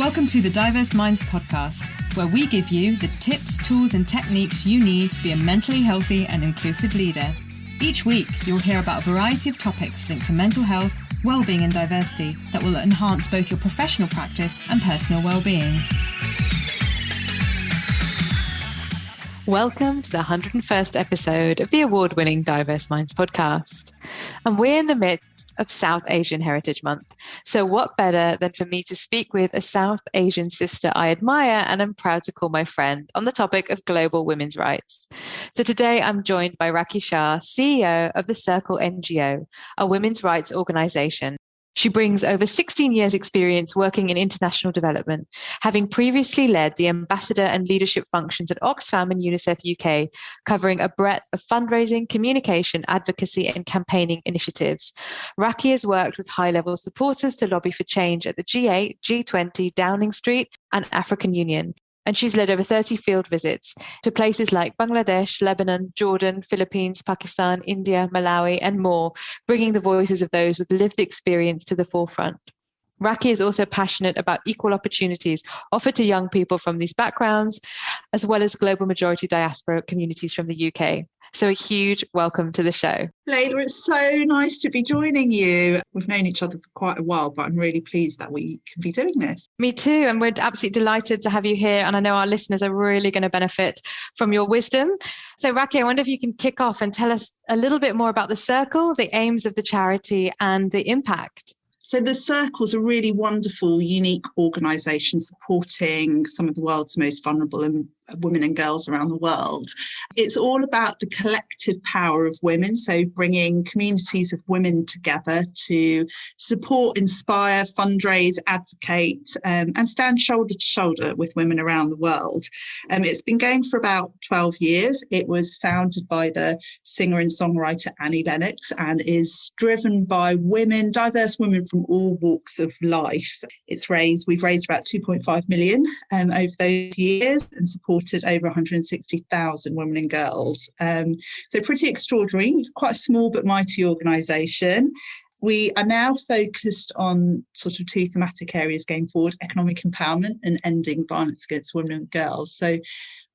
Welcome to the Diverse Minds podcast, where we give you the tips, tools and techniques you need to be a mentally healthy and inclusive leader. Each week, you'll hear about a variety of topics linked to mental health, well-being and diversity that will enhance both your professional practice and personal well-being. Welcome to the 101st episode of the award-winning Diverse Minds podcast. And we're in the midst of South Asian Heritage Month. So what better than for me to speak with a South Asian sister I admire and am proud to call my friend on the topic of global women's rights. So today I'm joined by Raakhi Shah, CEO of the Circle NGO, a women's rights organisation. She brings over 16 years' experience working in international development, having previously led the ambassador and leadership functions at Oxfam and UNICEF UK, covering a breadth of fundraising, communication, advocacy, and campaigning initiatives. Raakhi has worked with high-level supporters to lobby for change at the G8, G20, Downing Street, and African Union. And she's led over 30 field visits to places like Bangladesh, Lebanon, Jordan, Philippines, Pakistan, India, Malawi, and more, bringing the voices of those with lived experience to the forefront. Raakhi is also passionate about equal opportunities offered to young people from these backgrounds, as well as global majority diaspora communities from the UK. So a huge welcome to the show. Layla, it's so nice to be joining you. We've known each other for quite a while, but I'm really pleased that we can be doing this. Me too. And we're absolutely delighted to have you here. And I know our listeners are really going to benefit from your wisdom. So Raakhi, I wonder if you can kick off and tell us a little bit more about the Circle, the aims of the charity and the impact. So the Circle's a really wonderful, unique organisation supporting some of the world's most vulnerable women and girls around the world. It's all about the collective power of women, so bringing communities of women together to support, inspire, fundraise, advocate, and stand shoulder to shoulder with women around the world. It's been going for about 12 years. It was founded by the singer and songwriter Annie Lennox and is driven by women, diverse women from all walks of life. We've raised about 2.5 million over those years and supported over 160,000 women and girls. So pretty extraordinary. It's quite a small but mighty organisation. We are now focused on sort of two thematic areas going forward: economic empowerment and ending violence against women and girls. So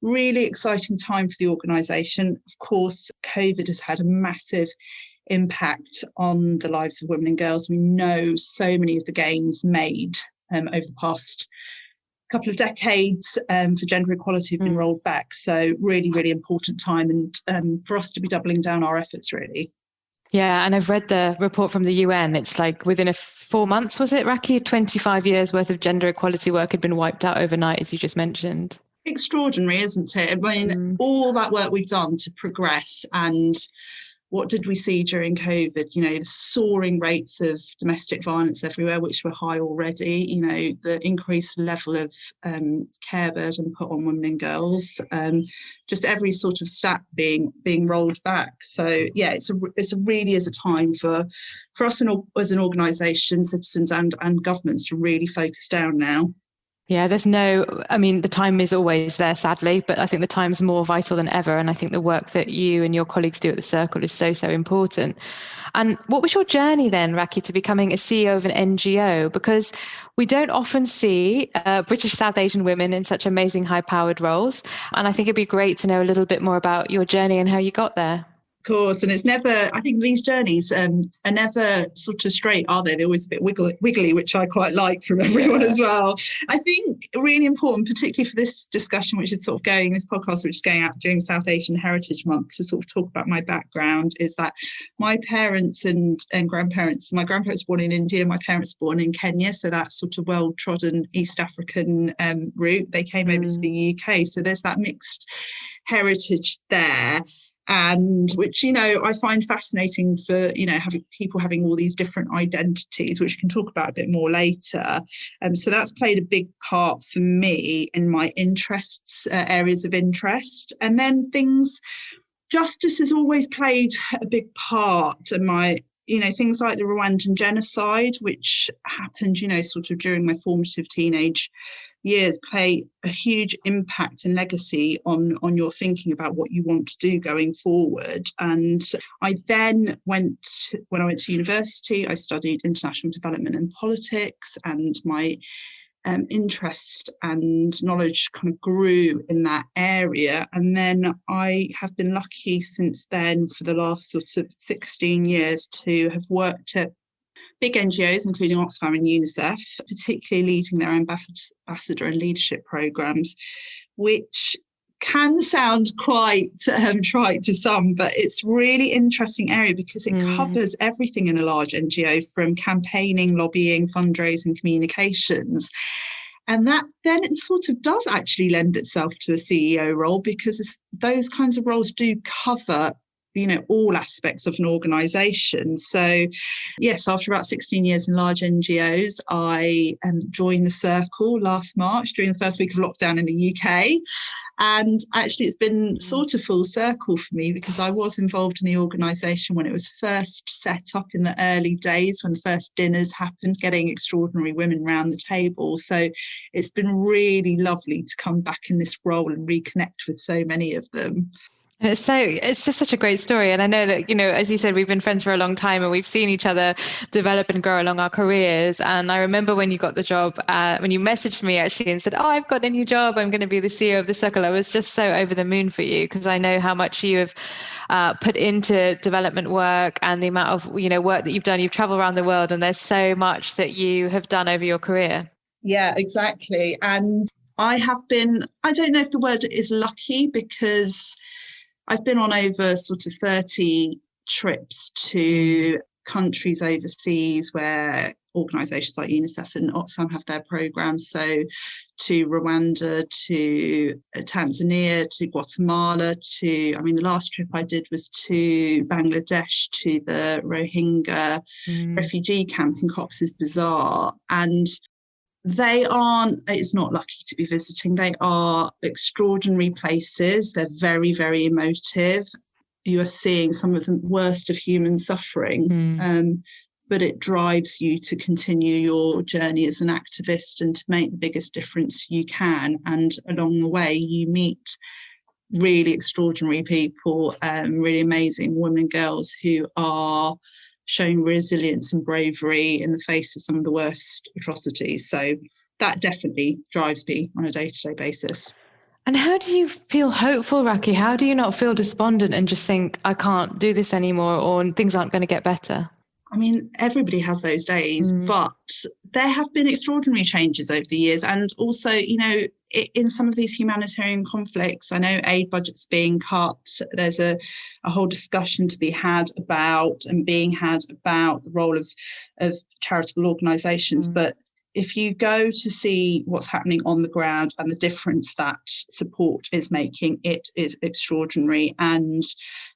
really exciting time for the organisation. Of course, COVID has had a massive impact on the lives of women and girls. We know so many of the gains made over the past couple of decades for gender equality have been rolled back. So really, really important time and for us to be doubling down our efforts, really. Yeah, and I've read the report from the UN. It's like within 4 months, was it, Raakhi? 25 years worth of gender equality work had been wiped out overnight, as you just mentioned. Extraordinary, isn't it? I mean, all that work we've done to progress, and what did we see during COVID? You know, the soaring rates of domestic violence everywhere, which were high already, you know, the increased level of care burden put on women and girls, just every sort of stat being rolled back. So, yeah, it's really is a time for us as an organisation, citizens and governments to really focus down now. Yeah, the time is always there, sadly, but I think the time's more vital than ever. And I think the work that you and your colleagues do at the Circle is so, so important. And what was your journey then, Raakhi, to becoming a CEO of an NGO? Because we don't often see British South Asian women in such amazing high-powered roles. And I think it'd be great to know a little bit more about your journey and how you got there. Of course, and it's never, I think these journeys are never sort of straight, are they? They're always a bit wiggly, which I quite like from everyone as well. I think really important, particularly for this discussion, which is sort of this podcast, which is going out during South Asian Heritage Month, to sort of talk about my background, is that my parents and grandparents, my grandparents were born in India, my parents were born in Kenya, so that sort of well-trodden East African route. They came over to the UK, so there's that mixed heritage there. And which, you know, I find fascinating for, you know, having all these different identities, which we can talk about a bit more later. So that's played a big part for me in my interests, areas of interest. And then justice has always played a big part in my, you know, things like the Rwandan genocide, which happened, you know, sort of during my formative teenage years, play a huge impact and legacy on your thinking about what you want to do going forward. And I then when I went to university, I studied international development and politics, and my interest and knowledge kind of grew in that area. And then I have been lucky since then for the last sort of 16 years to have worked at big NGOs, including Oxfam and UNICEF, particularly leading their ambassador and leadership programmes, which can sound quite trite to some, but it's really interesting area because it covers everything in a large NGO, from campaigning, lobbying, fundraising, communications. And that then it sort of does actually lend itself to a CEO role, because those kinds of roles do cover, you know, all aspects of an organisation. So yes, after about 16 years in large NGOs, I joined the Circle last March during the first week of lockdown in the UK. And actually it's been sort of full circle for me, because I was involved in the organisation when it was first set up in the early days, when the first dinners happened, getting extraordinary women round the table. So it's been really lovely to come back in this role and reconnect with so many of them. And it's just such a great story. And I know that, you know, as you said, we've been friends for a long time and we've seen each other develop and grow along our careers. And I remember when you got the job, when you messaged me actually and said, oh, I've got a new job, I'm going to be the CEO of the Circle. I was just so over the moon for you, because I know how much you have put into development work and the amount of, you know, work that you've done. You've traveled around the world and there's so much that you have done over your career. Yeah, exactly. And I have been, I don't know if the word is lucky, because I've been on over sort of 30 trips to countries overseas where organisations like UNICEF and Oxfam have their programmes. So to Rwanda, to Tanzania, to Guatemala, the last trip I did was to Bangladesh, to the Rohingya refugee camp in Cox's Bazar. And it's not lucky to be visiting. They are extraordinary places. They're very, very emotive. You are seeing some of the worst of human suffering, but it drives you to continue your journey as an activist and to make the biggest difference you can. And along the way, you meet really extraordinary people, really amazing women and girls who are showing resilience and bravery in the face of some of the worst atrocities. So that definitely drives me on a day-to-day basis. And how do you feel hopeful, Raakhi? How do you not feel despondent and just think, I can't do this anymore, or things aren't going to get better? I mean, everybody has those days, but there have been extraordinary changes over the years. And also, you know, in some of these humanitarian conflicts, I know aid budgets being cut. There's a whole discussion to be had about the role of charitable organisations. But if you go to see what's happening on the ground and the difference that support is making, it is extraordinary. And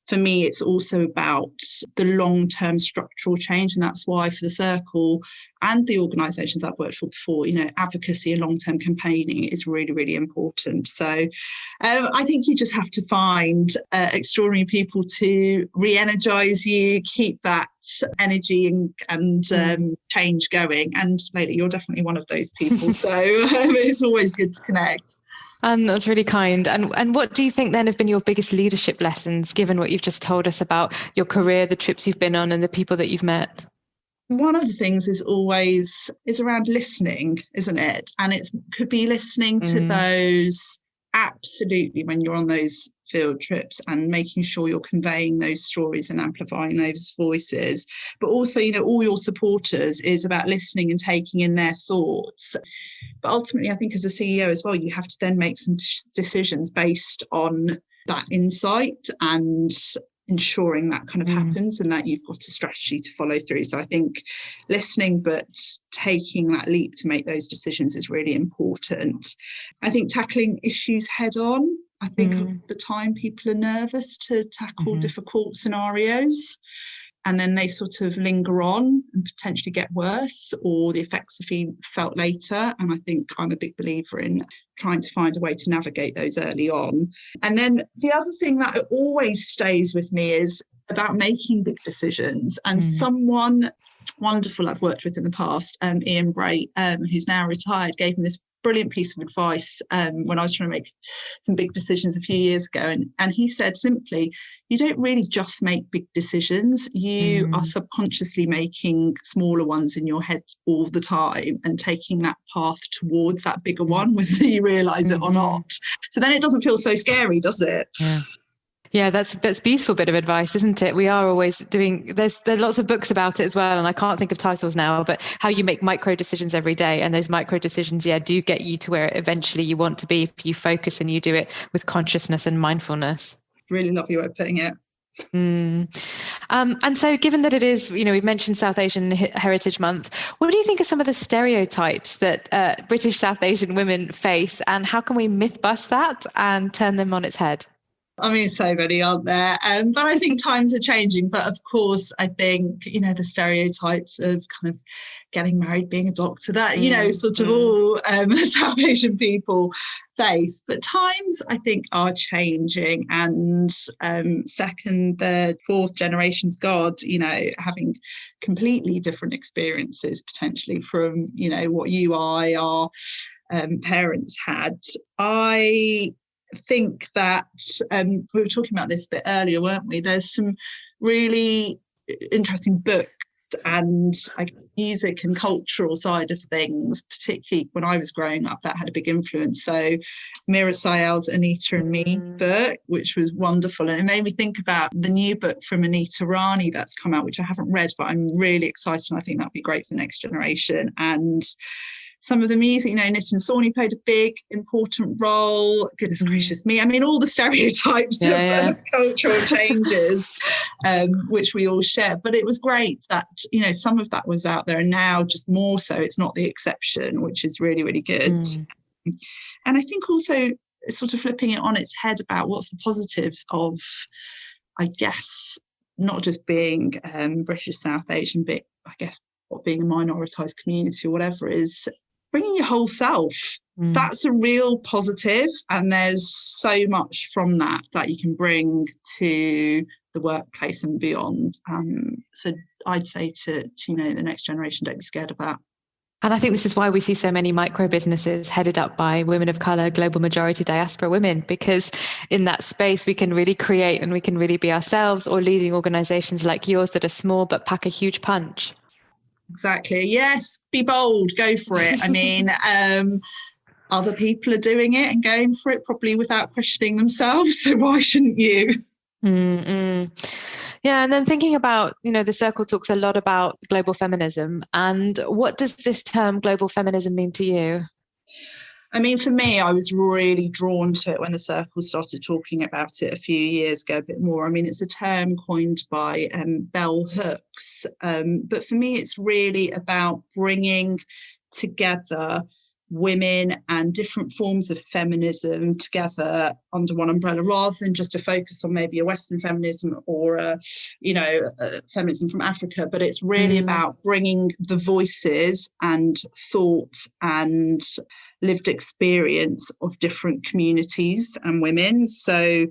for me, it's also about the long-term structural change. And that's why for the Circle and the organisations I've worked for before, you know, advocacy and long-term campaigning is really, really important. So I think you just have to find extraordinary people to re-energise you, keep that energy and change going. And lately, you're definitely one of those people. So it's always good to connect. And that's really kind. And what do you think then have been your biggest leadership lessons, given what you've just told us about your career, the trips you've been on and the people that you've met? One of the things is around listening, isn't it? And it could be listening to those, absolutely, when you're on those field trips, and making sure you're conveying those stories and amplifying those voices. But also, you know, all your supporters is about listening and taking in their thoughts. But ultimately, I think as a CEO as well, you have to then make some decisions based on that insight and ensuring that kind of happens, and that you've got a strategy to follow through. So I think listening, but taking that leap to make those decisions is really important. I think tackling issues head on. I think at the time people are nervous to tackle difficult scenarios, and then they sort of linger on and potentially get worse, or the effects are felt later. And I think I'm a big believer in trying to find a way to navigate those early on. And then the other thing that always stays with me is about making big decisions. And someone wonderful I've worked with in the past, Ian Bray, who's now retired, gave me this brilliant piece of advice when I was trying to make some big decisions a few years ago. And he said simply, you don't really just make big decisions. You are subconsciously making smaller ones in your head all the time and taking that path towards that bigger one, whether you realise it or not. So then it doesn't feel so scary, does it? Yeah. Yeah, that's a beautiful bit of advice, isn't it? We are always doing, there's lots of books about it as well, and I can't think of titles now, but how you make micro decisions every day. And those micro decisions, do get you to where eventually you want to be if you focus and you do it with consciousness and mindfulness. Really love your way of putting it. And so given that it is, we've mentioned South Asian Heritage Month, what do you think are some of the stereotypes that British South Asian women face, and how can we myth bust that and turn them on its head? I mean, so many, aren't there? But I think times are changing. But of course, I think, the stereotypes of kind of getting married, being a doctor, that, sort of all South Asian people face. But times, I think, are changing. And second, third, fourth generations God, having completely different experiences potentially from, what our parents had. I think that we were talking about this a bit earlier, weren't we? There's some really interesting books and music and cultural side of things, particularly when I was growing up, that had a big influence. So Mira Sayal's Anita and Me book, which was wonderful, and it made me think about the new book from Anita Rani that's come out, which I haven't read, but I'm really excited, and I think that'd be great for the next generation. And some of the music, Nitin Sawhney played a big, important role. Goodness gracious me. I mean, all the stereotypes of cultural changes, which we all share. But it was great that, some of that was out there, and now just more so, it's not the exception, which is really, really good. And I think also sort of flipping it on its head about what's the positives of, I guess, not just being British South Asian, but I guess what being a minoritised community or whatever is, bringing your whole self. That's a real positive, and there's so much from that you can bring to the workplace and beyond. So I'd say to the next generation, don't be scared of that. And I think this is why we see so many micro businesses headed up by women of colour, global majority diaspora women, because in that space we can really create and we can really be ourselves, or leading organisations like yours that are small but pack a huge punch. Exactly. Yes, be bold, go for it. I mean, other people are doing it and going for it probably without questioning themselves. So why shouldn't you? Yeah, and then thinking about, the Circle talks a lot about global feminism. And what does this term global feminism mean to you? I mean, for me, I was really drawn to it when the Circle started talking about it a few years ago, a bit more. I mean, it's a term coined by Bell Hooks. But for me, it's really about bringing together women and different forms of feminism together under one umbrella, rather than just a focus on maybe a Western feminism or a feminism from Africa. But it's really about bringing the voices and thoughts and lived experience of different communities and women. So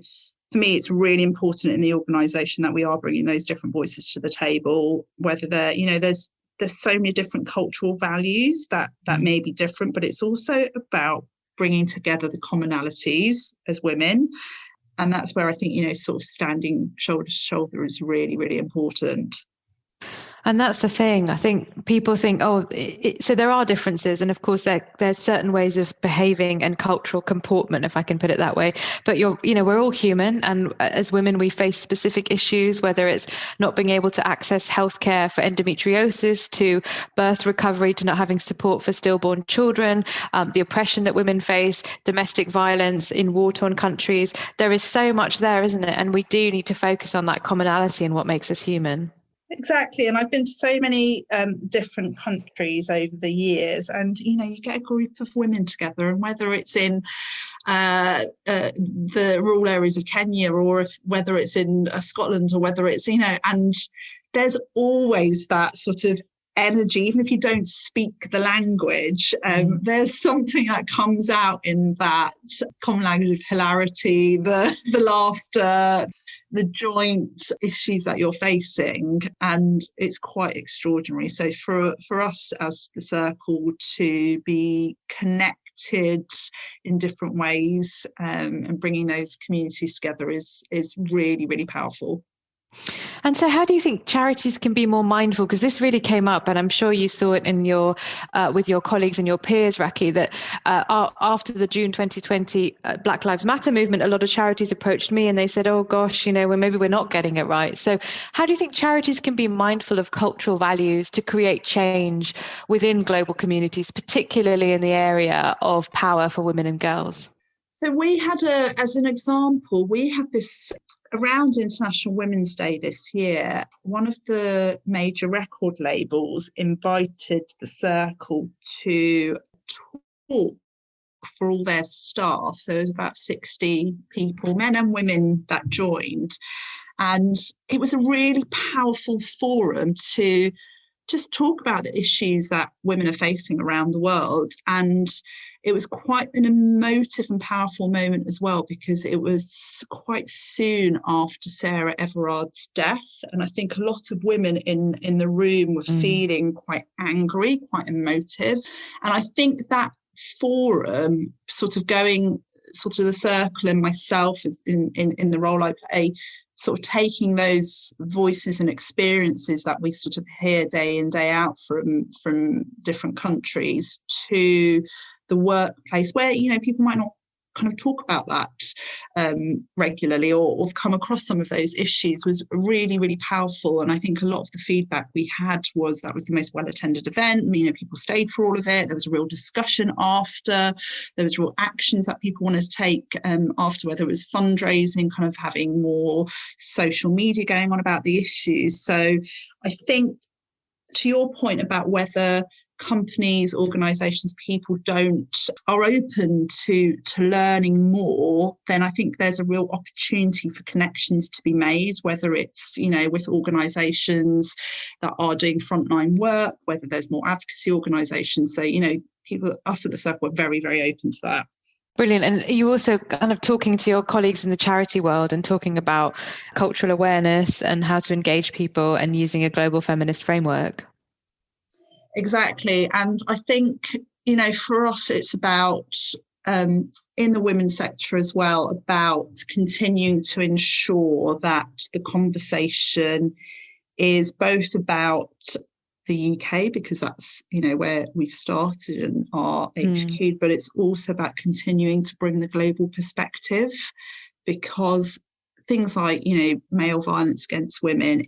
for me, it's really important in the organisation that we are bringing those different voices to the table, whether they're, there's so many different cultural values that may be different, but it's also about bringing together the commonalities as women. And that's where I think, sort of standing shoulder to shoulder is really, really important. And that's the thing. I think people think, so there are differences. And of course, there's certain ways of behaving and cultural comportment, if I can put it that way. But we're all human. And as women, we face specific issues, whether it's not being able to access healthcare for endometriosis, to birth recovery, to not having support for stillborn children, the oppression that women face, domestic violence in war-torn countries. There is so much there, isn't it? And we do need to focus on that commonality and what makes us human. Exactly. And I've been to so many different countries over the years, and, you get a group of women together, and whether it's in the rural areas of Kenya, or whether it's in Scotland, or whether it's, and there's always that sort of energy, even if you don't speak the language, there's something that comes out in that common language of hilarity, the laughter, the joint issues that you're facing, and it's quite extraordinary. So for us as the Circle to be connected connected in different ways, and bringing those communities together is really, really powerful. And so how do you think charities can be more mindful? Because this really came up, and I'm sure you saw it in your with your colleagues and your peers, Raakhi, that after the June 2020 Black Lives Matter movement, a lot of charities approached me and they said, oh gosh, maybe we're not getting it right. So how do you think charities can be mindful of cultural values to create change within global communities, particularly in the area of power for women and girls? So we had as an example, we had this around International Women's Day this year. One of the major record labels invited the Circle to talk for all their staff. So there was about 60 people, men and women, that joined. And it was a really powerful forum to just talk about the issues that women are facing around the world. And it was quite an emotive and powerful moment as well, because it was quite soon after Sarah Everard's death. And I think a lot of women in the room were feeling quite angry, quite emotive. And I think that forum, sort of the Circle and myself in the role I play, sort of taking those voices and experiences that we sort of hear day in, day out from different countries to the workplace, where people might not kind of talk about that regularly or come across some of those issues, was really, really powerful. And I think a lot of the feedback we had was that was the most well-attended event. People stayed for all of it. There was a real discussion after. There was real actions that people wanted to take after, whether it was fundraising, kind of having more social media going on about the issues. So I think, to your point about whether companies, organisations, people are open to learning more, then I think there's a real opportunity for connections to be made, whether it's, with organisations that are doing frontline work, whether there's more advocacy organisations. So, us at the Circle are very, very open to that. Brilliant. And you also kind of talking to your colleagues in the charity world and talking about cultural awareness and how to engage people and using a global feminist framework. Exactly. And I think, for us, it's about, in the women's sector as well, about continuing to ensure that the conversation is both about the UK, because that's, where we've started and are HQ'd, but it's also about continuing to bring the global perspective, because things like, male violence against women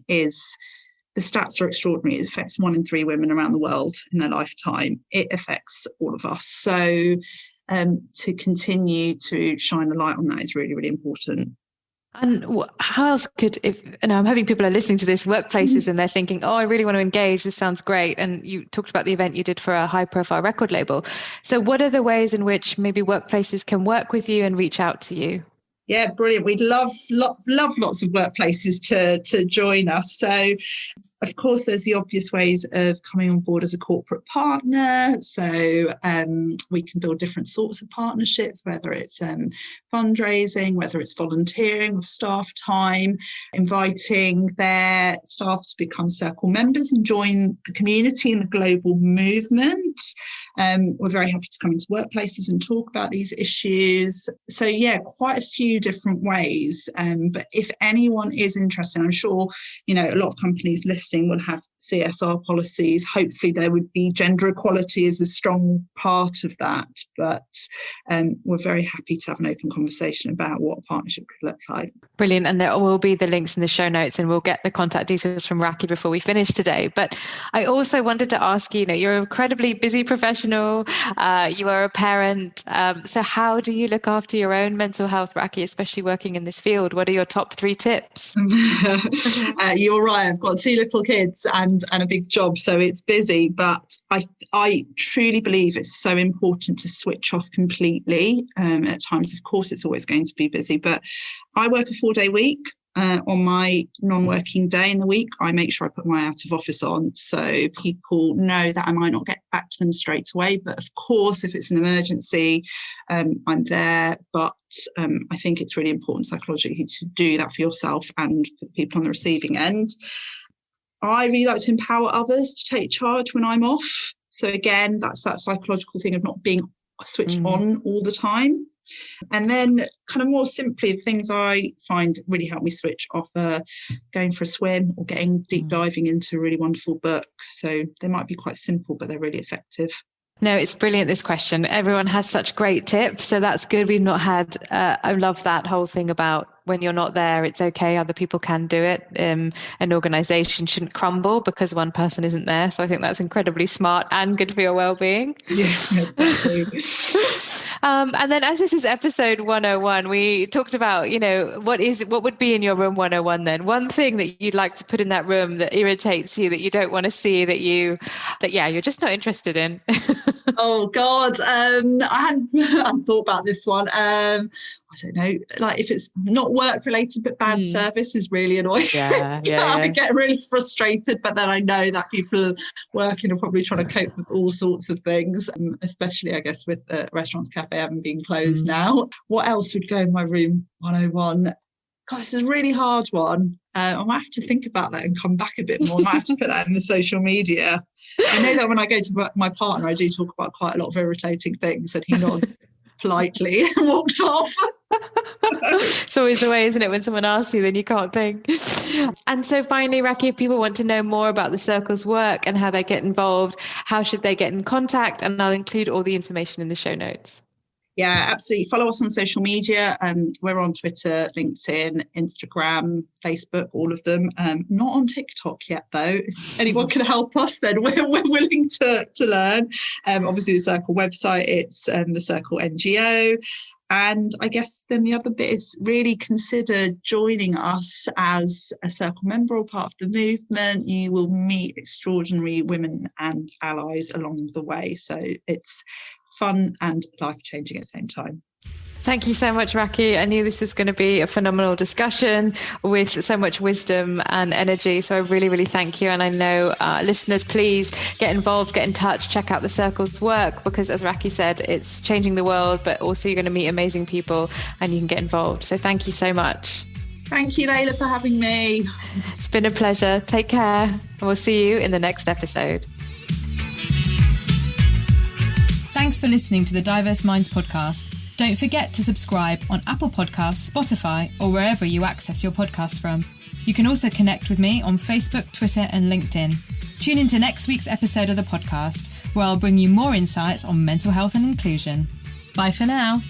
the stats are extraordinary. It affects 1 in 3 women around the world in their lifetime. It affects all of us. So to continue to shine a light on that is really, really important. And how else I'm hoping people are listening to this, workplaces, and they're thinking, oh, I really want to engage. This sounds great. And you talked about the event you did for a high profile record label. So what are the ways in which maybe workplaces can work with you and reach out to you? Yeah, brilliant. We'd love lots of workplaces to join us. So, of course, there's the obvious ways of coming on board as a corporate partner. So we can build different sorts of partnerships, whether it's fundraising, whether it's volunteering with staff time, inviting their staff to become Circle members and join the community and the global movement. We're very happy to come into workplaces and talk about these issues. So, yeah, quite a few different ways. But if anyone is interested, I'm sure, a lot of companies listening will have CSR policies. Hopefully there would be gender equality as a strong part of that. But we're very happy to have an open conversation about what a partnership could look like. Brilliant. And there will be the links in the show notes, and we'll get the contact details from Raakhi before we finish today. But I also wanted to ask you, you're an incredibly busy professional. You are a parent. So how do you look after your own mental health, Raakhi, especially working in this field? What are your top 3 tips? You're right. I've got 2 little kids and a big job, so it's busy. But I truly believe it's so important to switch off completely. At times, of course, it's always going to be busy, but I work a 4-day week. On my non-working day in the week, I make sure I put my out of office on, so people know that I might not get back to them straight away. But of course, if it's an emergency, I'm there. But I think it's really important psychologically to do that for yourself and for the people on the receiving end. I really like to empower others to take charge when I'm off. So again, that's that psychological thing of not being switch on all the time. And then kind of more simply, the things I find really help me switch off are going for a swim or getting deep diving into a really wonderful book. So they might be quite simple, but they're really effective. No, it's brilliant, this question. Everyone has such great tips. So that's good. We've not had, I love that whole thing about when you're not there, it's okay. Other people can do it. An organization shouldn't crumble because one person isn't there. So I think that's incredibly smart and good for your well-being. Yeah, exactly. And then as this is episode 101, we talked about, what would be in your room 101 then? One thing that you'd like to put in that room that irritates you, that you don't want to see, you're just not interested in. Oh God, I hadn't thought about this one. I don't know, like if it's not work related but bad service is really annoying. Yeah. I get really frustrated, but then I know that people working are probably trying to cope with all sorts of things, especially I guess with the restaurants, cafe having been closed now. What else would go in my room 101? God, this is a really hard one. I might have to think about that and come back a bit more. I might have to put that in the social media. I know that when I go to my partner, I do talk about quite a lot of irritating things, and he nods politely and walks off. It's always the way, isn't it? When someone asks you, then you can't think. And so finally, Raakhi, if people want to know more about the Circle's work and how they get involved, how should they get in contact? And I'll include all the information in the show notes. Yeah, absolutely. Follow us on social media. We're on Twitter, LinkedIn, Instagram, Facebook, all of them. Not on TikTok yet, though. If anyone can help us, then we're willing to learn. Obviously, the Circle website, it's the Circle NGO. And I guess then the other bit is really consider joining us as a Circle member or part of the movement. You will meet extraordinary women and allies along the way. So it's fun and life-changing at the same time. Thank you so much, Raakhi. I knew this was going to be a phenomenal discussion with so much wisdom and energy. So I really, really thank you. And I know listeners, please get involved, get in touch, check out the Circle's work, because as Raakhi said, it's changing the world, but also you're going to meet amazing people and you can get involved. So thank you so much. Thank you, Layla, for having me. It's been a pleasure. Take care. And we'll see you in the next episode. Thanks for listening to the Diverse Minds podcast. Don't forget to subscribe on Apple Podcasts, Spotify, or wherever you access your podcasts from. You can also connect with me on Facebook, Twitter, and LinkedIn. Tune into next week's episode of the podcast, where I'll bring you more insights on mental health and inclusion. Bye for now.